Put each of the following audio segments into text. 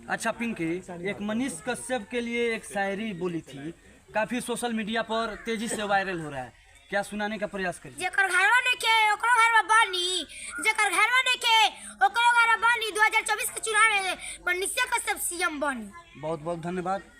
अच्छा पिंकी, एक मनीष कश्यप के लिए एक शायरी बोली थी, काफी सोशल मीडिया पर तेजी से वायरल हो रहा है, क्या सुनाने का प्रयास करिए। जेकर घरवा नइखे ओकरो घरवा बानी, जेकर घरवा नइखे ओकरो घरवा बानी। 2024 के चुनाव में मनीष कश्यप सीएम बनी। बहुत बहुत धन्यवाद।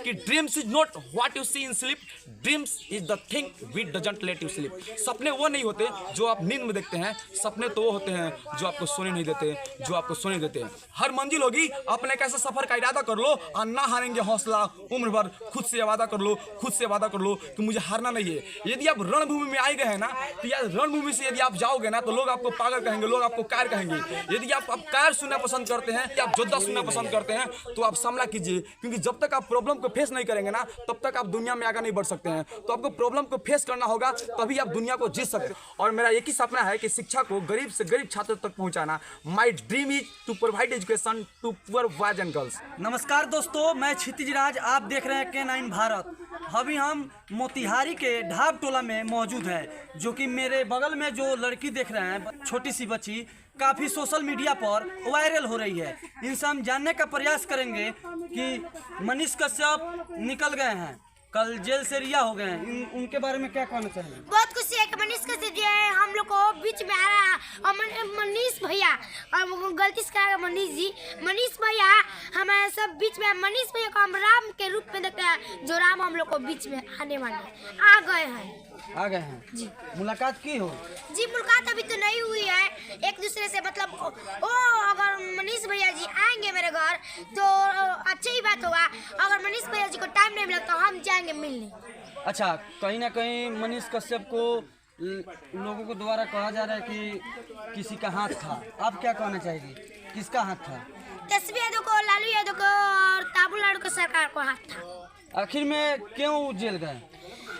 कि dreams is not what you see in sleep, dreams is the thing which doesn't let you sleep. सपने वो नहीं होते जो आप नींद में देखते हैं, सपने तो वो होते हैं जो आपको सोने नहीं देते, जो आपको सोने देते हैं। हर मंजिल होगी, अपने कैसे सफर का इरादा कर लो और ना हारेंगे हौसला उम्र भर। खुद से वादा कर लो, खुद से वादा कर लो कि मुझे हारना नहीं है। यदि आप रणभूमि में आए गए हैं ना, तो यार रणभूमि से यदि आप जाओगे ना तो लोग आपको पागल कहेंगे, लोग आपको कायर कहेंगे। यदि आप कायर सुनना पसंद करते हैं या आप योद्धा सुनना पसंद करते हैं तो आप सामना कीजिए, क्योंकि जब तक आप प्रॉब्लम को फेस नहीं करेंगे ना तब तक आप दुनिया में आगे नहीं बढ़ सकते हैं। तो आपको प्रॉब्लम को फेस करना होगा, तभी आप दुनिया को जीत सकते हैं। और मेरा एक ही सपना है कि शिक्षा को गरीब से गरीब छात्रों तक पहुंचाना। My dream is to provide education to poor boys and girls. नमस्कार दोस्तों, मैं क्षितिज राज, आप देख रहे हैं K9 भारत। अभी हम मोतिहारी के ढाब टोला में मौजूद है, जो कि मेरे बगल में जो लड़की देख रहे हैं, छोटी सी बच्ची, काफ़ी सोशल मीडिया पर वायरल हो रही है। इनसे हम जानने का प्रयास करेंगे कि मनीष कश्यप निकल गए हैं, कल जेल से रिहा हो गए हैं, उनके बारे में क्या कहना चाहेंगे। बहुत खुशी है कि मनीष कश्यप जो है हम लोग को बीच में आ रहा है। और मनीष भैया, और गलती से कहा मनीष जी, मनीष भैया हमारे सब बीच में। मनीष भैया को हम राम के रूप में देखते हैं, जो राम हम लोग को बीच में आने वाले आ गए हैं। आ गए हैं जी। मुलाकात की हो जी, मुलाकात अभी तो नहीं हुई है एक दूसरे से, मतलब ओ अगर मनीष भैया जी आएंगे मेरे घर तो अच्छी ही बात होगा। अगर मनीष भैया जी को टाइम नहीं मिला तो हम जाएंगे मिलने। अच्छा, कहीं ना कहीं मनीष कश्यप को लोगों को द्वारा कहा जा रहा है कि किसी का हाथ था, आप क्या कहना चाहेगी, किसका हाथ था? तेजस्वी यादव को, लालू यादव को और तमिलनाडु की सरकार को हाथ था। आखिर में क्यों जेल गए?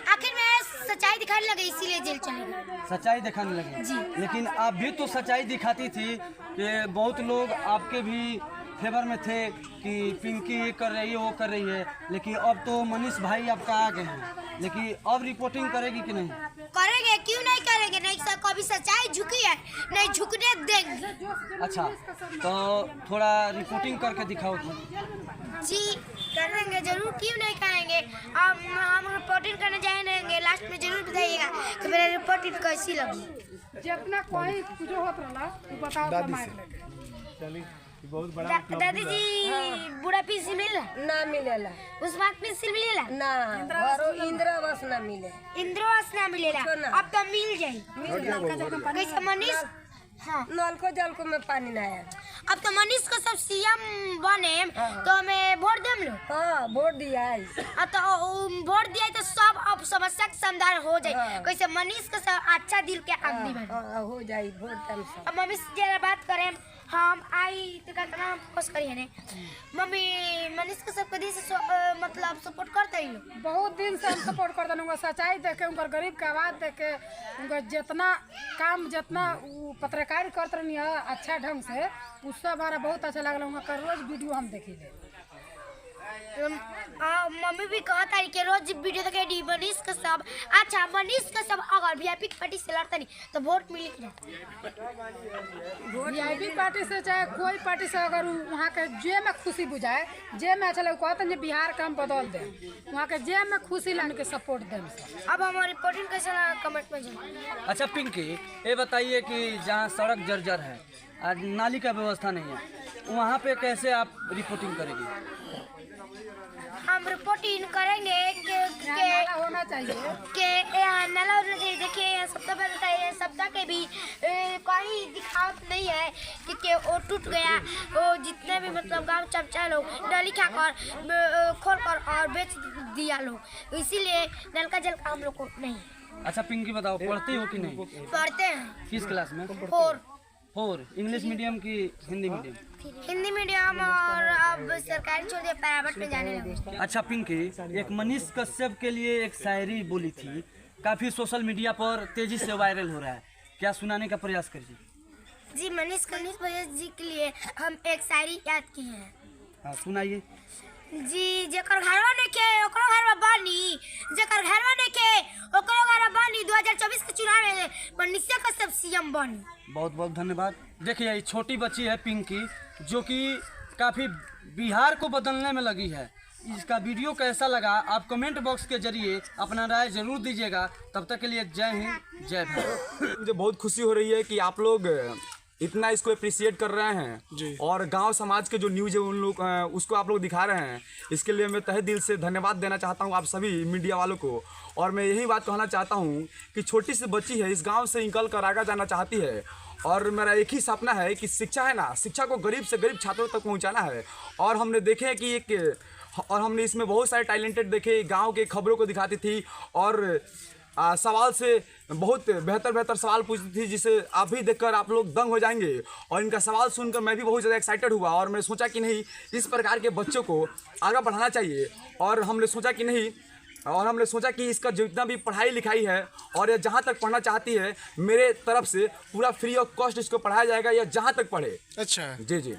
आखिर में सच्चाई दिखाने लगे, इसीलिए जेल चले गए। सच्चाई दिखाने लगे जी। लेकिन आप भी तो सच्चाई दिखाती थी कि बहुत लोग आपके भी फेवर में थे कि पिंकी ये कर रही है, वो कर रही है, लेकिन अब तो मनीष भाई आपका आ गए हैं, लेकिन अब रिपोर्टिंग करेगी कि नहीं? करेंगे, क्यों नहीं करेंगे। नहीं सर, कभी सच्चाई झुकी है, नहीं झुकने देंगे। अच्छा, तो थोड़ा रिपोर्टिंग करके दिखाओ तो। जी करेंगे जरूर, क्यों नहीं करेंगे। हम रिपोर्टिंग करने जाएंगे, लास्ट में जरूर बताइएगा कि मेरा रिपोर्टिंग कैसी लगी। जितना कोई कुछ होत रहला वो बताओ बहुत बड़ा दादी जी, बूढ़ा पेंसिल मिलेला ना मिलेला, उस्मान पेंसिल मिलेला ना घरो इंदिरा आवास ना मिले, इंद्रावास ना मिलेला। अब तो मिल जाए। कैसे मनीष? हाँ, नलको जलको में पानी ना आया। अब तो मनीष को सब सीएम बने तो हमें वोट देम लो। हाँ वोट दिया है। तो वोट दिया तो सब अब समस्या का समाधान हो जाए। कैसे मनीष को सब अच्छा दिल के आदमी बने। हो जाए वोट टाइम से। अब मम्मी से जरा बात करें, हम आई तो कितना फोकस करिए ने। मम्मी मनीष को सब कदी से मतलब सपोर्ट करते ही लोग। बहुत दिन से हम सपोर्ट करते हैं। उनका सच्चाई देखे, उनका गरीब के आवाज देखे, उनका जितना काम जितना पत्रकार करते रही अच्छा ढंग से, उस सब हमारा बहुत अच्छा लगल। उनका रोज वीडियो हम देखिए। मम्मी भी कहता है कि रोज वीडियो देखे मनीष का सब। अच्छा, मनीष का सब अगर वीआईपी पार्टी से लड़ता नहीं तो वोट मिली कि नहीं? वीआईपी पार्टी से चाहे कोई पार्टी से, अगर वहाँ के जे में खुशी बुझाए, जे में अच्छा लगे, कहते हैं बिहार का हम बदल दें, वहाँ के जे में खुशी लाने के सपोर्ट दें। अब हमारी रिपोर्टिंग कैसे कमेंट में जाए। अच्छा पिंकी, ये बताइए कि जहाँ सड़क जर्जर है, आज नाली का व्यवस्था नहीं है, वहाँ पे कैसे आप रिपोर्टिंग करेंगे? हम रिपोर्टिंग करेंगे होना चाहिए कि नाला होना चाहिए। देखिए सप्ताह पहले सप्ताह के भी कहीं दिखावट नहीं है कि वो टूट गया। वो जितने भी मतलब गांव चमचा लोग नाली खाकर खोल कर और बेच दिया लोग, इसीलिए नल का जल का हम लोग को नहीं। अच्छा पिंकी बताओ, पढ़ते हो कि नहीं? पढ़ते हैं। किस क्लास में? 4। इंग्लिश मीडियम की हिंदी मीडियम? हिंदी मीडियम, और अब सरकारी छोड़ दिया, प्राइवेट में जाने लगे। अच्छा पिंकी, एक मनीष कश्यप के लिए एक शायरी बोली थी, काफ़ी सोशल मीडिया पर तेजी से वायरल हो रहा है, क्या सुनाने का प्रयास करिए। जी, मनीष भैया जी के लिए हम एक शायरी याद की है। हाँ सुनाइए। जी, जेकर घरवा नइखे ओकरो घरवा बानी, जेकर घरवा नइखे ओकरो घरवा बानी। 2024 के चुनाव में मनीष कश्यप सीएम बनी। बहुत बहुत धन्यवाद। देखिए ये छोटी बच्ची है पिंकी, जो कि काफ़ी बिहार को बदलने में लगी है। इसका वीडियो कैसा लगा आप कमेंट बॉक्स के जरिए अपना राय जरूर दीजिएगा। तब तक के लिए जय हिंद, जय भारत। मुझे बहुत खुशी हो रही है कि आप लोग इतना इसको अप्रिशिएट कर रहे हैं और गांव समाज के जो न्यूज़ है उन लोग उसको आप लोग दिखा रहे हैं। इसके लिए मैं तहे दिल से धन्यवाद देना चाहता हूं आप सभी मीडिया वालों को। और मैं यही बात कहना चाहता हूं कि छोटी सी बच्ची है, इस गांव से निकल कर आगे जाना चाहती है और मेरा एक ही सपना है कि शिक्षा है ना, शिक्षा को गरीब से गरीब छात्रों तक पहुँचाना है। और हमने देखे कि हमने इसमें बहुत सारे टैलेंटेड देखे, गाँव के खबरों को दिखाती थी और सवाल से बहुत बेहतर सवाल पूछती थी जिसे आप भी देखकर आप लोग दंग हो जाएंगे। और इनका सवाल सुनकर मैं भी बहुत ज़्यादा एक्साइटेड हुआ और मैं सोचा कि नहीं, इस प्रकार के बच्चों को आगे बढ़ाना चाहिए। और हमने सोचा कि इसका जितना भी पढ़ाई लिखाई है और ये जहाँ तक पढ़ना चाहती है मेरे तरफ से पूरा फ्री ऑफ कॉस्ट इसको पढ़ाया जाएगा, या जहाँ तक पढ़े। अच्छा जी।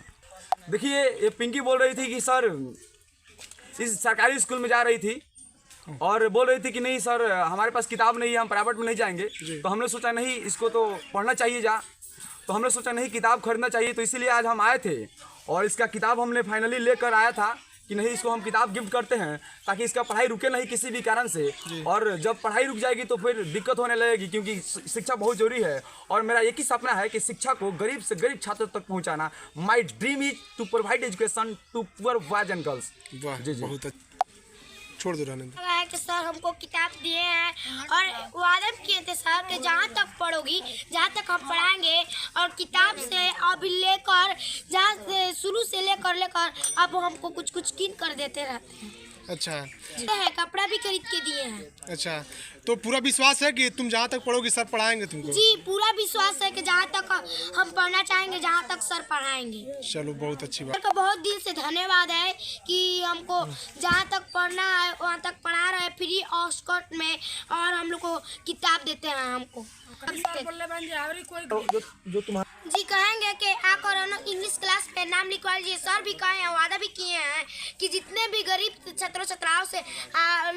देखिए, ये पिंकी बोल रही थी कि सर इस सरकारी स्कूल में जा रही थी और बोल रही थी कि नहीं सर हमारे पास किताब नहीं है, हम प्राइवेट में नहीं जाएंगे। तो हमने सोचा नहीं, इसको तो पढ़ना चाहिए तो हमने सोचा नहीं, किताब खरीदना चाहिए। तो इसीलिए आज हम आए थे और इसका किताब हमने फाइनली लेकर आया था कि नहीं, इसको हम किताब गिफ्ट करते हैं ताकि इसका पढ़ाई रुके नहीं किसी भी कारण से। और जब पढ़ाई रुक जाएगी तो फिर दिक्कत होने लगेगी, क्योंकि शिक्षा बहुत जरूरी है। और मेरा एक ही सपना है कि शिक्षा को गरीब से गरीब छात्रों तक पहुंचाना। My dream is to provide education to poor boys and girls. वाह, जी। बहुत अच्छा। छोड़ दो रहने दो। है कि सर हमको किताब दिए हैं और वादा किए थे सर कि जहाँ तक पढ़ोगी, जहाँ तक हम पढ़ाएंगे। और किताब से अभी लेकर जहाँ से शुरू से लेकर अब हमको कुछ किन कर देते रहते हैं। अच्छा है, कपड़ा भी खरीद के दिए हैं। अच्छा, तो पूरा विश्वास है कि तुम जहाँ तक पढ़ोगे सर पढ़ाएंगे तुमको? जी, पूरा विश्वास है कि जहाँ तक हम पढ़ना चाहेंगे, जहाँ तक सर पढ़ाएंगे। चलो, बहुत अच्छी बात। सर का बहुत दिल से धन्यवाद है कि हमको जहाँ तक पढ़ना है वहाँ तक पढ़ा रहे हैं फ्री ऑफ कॉस्ट में, और हम लोग को किताब देते हैं हमको। जी कहेंगे कि आकर इंग्लिश क्लास पे नाम लिखवा लीजिए। सर भी कहे हैं, वादा भी किए हैं कि जितने भी गरीब छात्रों छात्राओं से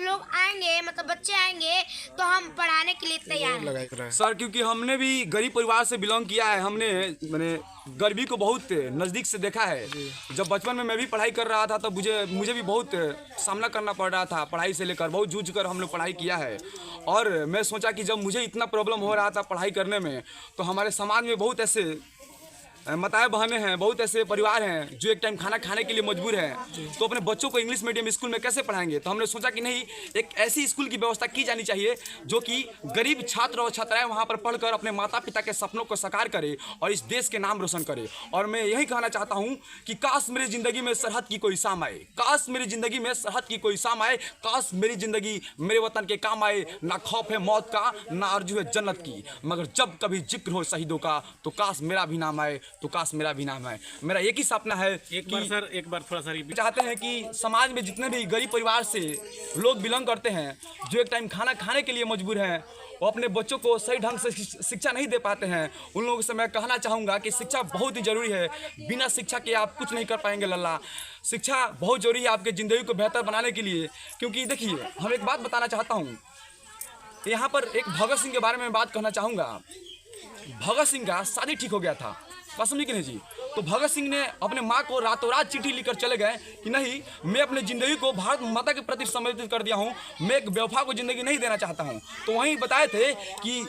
लोग आएंगे, मतलब बच्चे आएंगे, तो हम पढ़ाने के लिए तैयार हैं। सर क्योंकि हमने भी गरीब परिवार से बिलोंग किया है, हमने मैंने गरीबी को बहुत नज़दीक से देखा है। जब बचपन में मैं भी पढ़ाई कर रहा था तब मुझे भी बहुत सामना करना पड़ रहा था। पढ़ाई से लेकर बहुत जूझ कर हम लोग पढ़ाई किया है। और मैं सोचा कि जब मुझे इतना प्रॉब्लम हो रहा था पढ़ाई करने में, तो हमारे समाज में बहुत ऐसे माताएं बहनें हैं, बहुत ऐसे परिवार हैं जो एक टाइम खाना खाने के लिए मजबूर हैं, तो अपने बच्चों को इंग्लिश मीडियम स्कूल में कैसे पढ़ाएंगे। तो हमने सोचा कि नहीं, एक ऐसी स्कूल की व्यवस्था की जानी चाहिए जो कि गरीब छात्र और छात्राएं वहां पर पढ़कर अपने माता पिता के सपनों को साकार करे और इस देश के नाम रोशन करे। और मैं यही कहना चाहता हूं कि काश मेरी ज़िंदगी में सरहद की कोई शाम आए, काश मेरी ज़िंदगी में सरहद की कोई शाम आए, काश मेरी ज़िंदगी मेरे वतन के काम आए। ना खौफ है मौत का, ना आरज़ू है जन्नत की, मगर जब कभी जिक्र हो शहीदों का तो काश मेरा भी नाम आए, तो काश मेरा भी नाम है। मेरा एक ही सपना है। एक बार थोड़ा सा चाहते हैं कि समाज में जितने भी गरीब परिवार से लोग बिलोंग करते हैं, जो एक टाइम खाना खाने के लिए मजबूर हैं, वो अपने बच्चों को सही ढंग से शिक्षा नहीं दे पाते हैं, उन लोगों से मैं कहना चाहूँगा कि शिक्षा बहुत ही ज़रूरी है। बिना शिक्षा के आप कुछ नहीं कर पाएंगे लल्ला। शिक्षा बहुत ज़रूरी है आपके ज़िंदगी को बेहतर बनाने के लिए। क्योंकि देखिए, हम एक बात बताना चाहता हूँ, यहाँ पर एक भगत सिंह के बारे में बात कहना चाहूँगा। भगत सिंह का शादी ठीक हो गया था, बात समझी कि नहीं जी। तो भगत सिंह ने अपने माँ को रातों रात चिट्ठी लिखकर चले गए कि नहीं, मैं अपनी ज़िंदगी को भारत माता के प्रति समर्पित कर दिया हूँ, मैं एक बेवफा को ज़िंदगी नहीं देना चाहता हूँ। तो वहीं बताए थे कि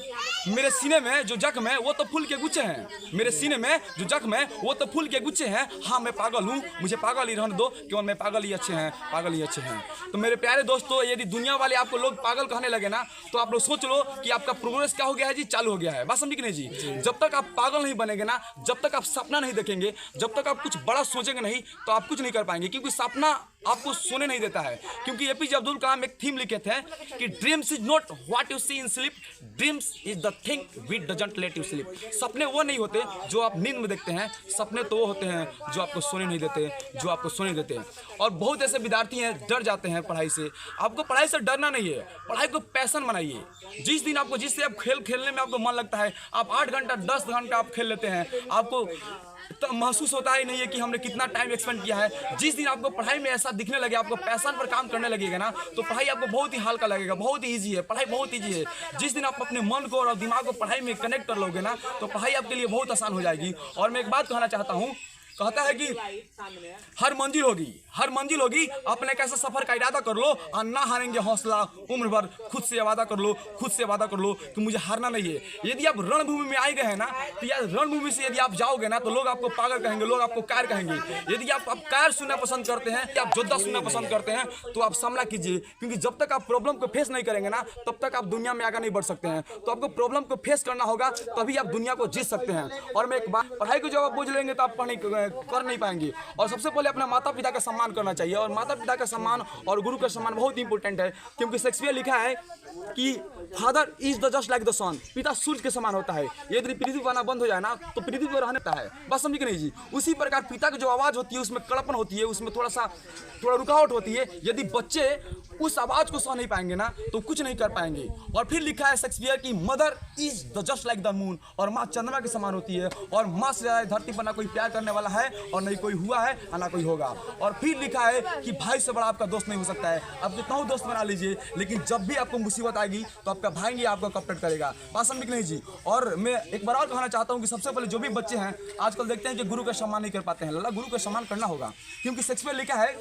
मेरे सीने में जो जख्म है वो तो फूल के गुच्छे हैं, मेरे सीने में जो जख्म है वो तो फूल के गुच्छे हैं। हाँ, मैं पागल हूँ, मुझे पागल ही रहने दो, क्यों मैं पागल ही अच्छे हैं, पागल ही अच्छे हैं। तो मेरे प्यारे दोस्तों, यदि दुनिया वाले आपको लोग पागल कहने लगे ना, तो आप लोग सोच लो कि आपका प्रोग्रेस क्या हो गया है जी, चालू हो गया है। बात समझी कि नहीं जी। जब तक आप पागल नहीं बनेंगे ना, जब तक आप सपना नहीं देखेंगे, जब तक आप कुछ बड़ा सोचेंगे नहीं, तो आप कुछ नहीं कर पाएंगे। क्योंकि सपना आपको सोने नहीं देता है। क्योंकि एपीजे अब्दुल कलाम एक थीम लिखे थे कि dreams is not what you see in sleep, dreams is the thing which doesn't let you sleep. सपने वो नहीं होते जो आप नींद में देखते हैं, सपने तो वो होते हैं जो आपको सोने नहीं देते, जो आपको सोने देते हैं। और बहुत ऐसे विद्यार्थी हैं डर जाते हैं पढ़ाई से। आपको पढ़ाई से डरना नहीं है, पढ़ाई को पैशन बनाइए। जिस दिन आपको, जिससे आप खेलने में आपको मन लगता है, आप 8 घंटा 10 घंटा आप खेल लेते हैं, आपको तो महसूस होता ही नहीं है कि हमने कितना टाइम एक्सपेंड किया है। जिस दिन आपको पढ़ाई में ऐसा दिखने लगे, आपको पैशन पर काम करने लगेगा ना, तो पढ़ाई आपको बहुत ही हल्का लगेगा, बहुत ही ईजी है, पढ़ाई बहुत ईजी है। जिस दिन आप अपने मन को और दिमाग को पढ़ाई में कनेक्ट कर लोगे ना, तो पढ़ाई आपके लिए बहुत आसान हो जाएगी। और मैं एक बात कहना चाहता हूँ कहता है कि हर मंजिल होगी अपने कैसे सफर का इरादा कर लो और ना हारेंगे हौसला उम्र भर, खुद से वादा कर लो कि मुझे हारना नहीं है। यदि आप रणभूमि में आए गए हैं ना, तो यार रणभूमि से यदि आप जाओगे ना तो लोग आपको पागल कहेंगे, लोग आपको कायर कहेंगे। यदि आप कायर सुनना पसंद करते हैं या आप योद्धा सुनना पसंद करते हैं तो आप सामना कीजिए, क्योंकि जब तक आप प्रॉब्लम को फेस नहीं करेंगे ना तब तक आप दुनिया में आगे नहीं बढ़ सकते हैं। तो आपको प्रॉब्लम को फेस करना होगा, तभी आप दुनिया को जीत सकते हैं। और मैं एक बात, पढ़ाई को जब आप बोझ लेंगे तो आप कर नहीं पाएंगे। और सबसे पहले अपने माता पिता का सम्मान करना चाहिए, और माता पिता का सम्मान और गुरु का सम्मान बहुत इंपॉर्टेंट है, क्योंकि शेक्सपियर लिखा है कि father is the just like the son, पिता सूर्य के समान होता है। यदि पृथ्वी पर आना बंद हो जाए ना तो पृथ्वी पर रहने है, बस समझ के नहीं जी। उसी प्रकार पिता की जो आवाज़ होती है उसमें कड़पन होती है, उसमें थोड़ा रुकावट होती है। यदि बच्चे उस आवाज़ को सह नहीं पाएंगे ना तो कुछ नहीं कर पाएंगे। और फिर लिखा है शेक्सपियर की mother is the just like the moon, और माँ चंद्रमा के समान होती है, और माँ से ज़्यादा धरती पर ना कोई प्यार करने वाला है और नहीं कोई हुआ है और ना कोई होगा। और फिर लिखा है कि भाई से बड़ा आपका दोस्त नहीं हो सकता है। आप जितना हो दोस्त बना लीजिए, लेकिन जब भी आपको मुसीबत आएगी तो आपका भाई ही आपको कपट करेगा। बात समझ नहीं जी। और मैं एक बार और कहना चाहता हूँ कि सबसे पहले जो भी बच्चे हैं आजकल देखते हैं कि गुरु का सम्मान नहीं कर पाते हैं, लल्ला गुरु का सम्मान करना होगा, क्योंकि शेक्सपियर लिखा है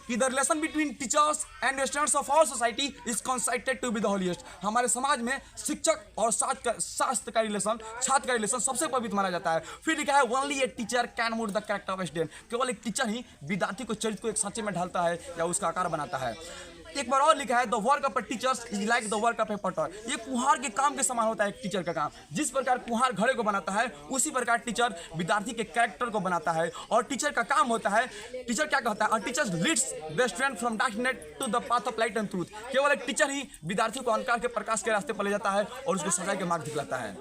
कि the relation between teachers and students of our society is considered to be the holiest. हमारे समाज में शिक्षक और छात्र का रिलेशन सबसे पवित्र माना जाता है। फिर लिखा है only a teacher can move the character of student, केवल एक टीचर ही विद्यार्थी को चरित्र को एक सांचे में ढालता है या उसका आकार बनाता है। एक बार और लिखा है the work of a teachers is like the work of A Potter, ये कुम्हार के काम के समान होता है एक टीचर का काम। जिस प्रकार कुम्हार घड़े को बनाता है उसी प्रकार टीचर विद्यार्थी के कैरेक्टर को बनाता है। और टीचर का काम होता है, टीचर क्या कहता है, teacher leads the student from darkness to the path of light and truth, केवल एक टीचर ही विद्यार्थी को अंधकार के प्रकाश के रास्ते पर ले जाता है और उसको सजा के मार्ग दिखलाता है।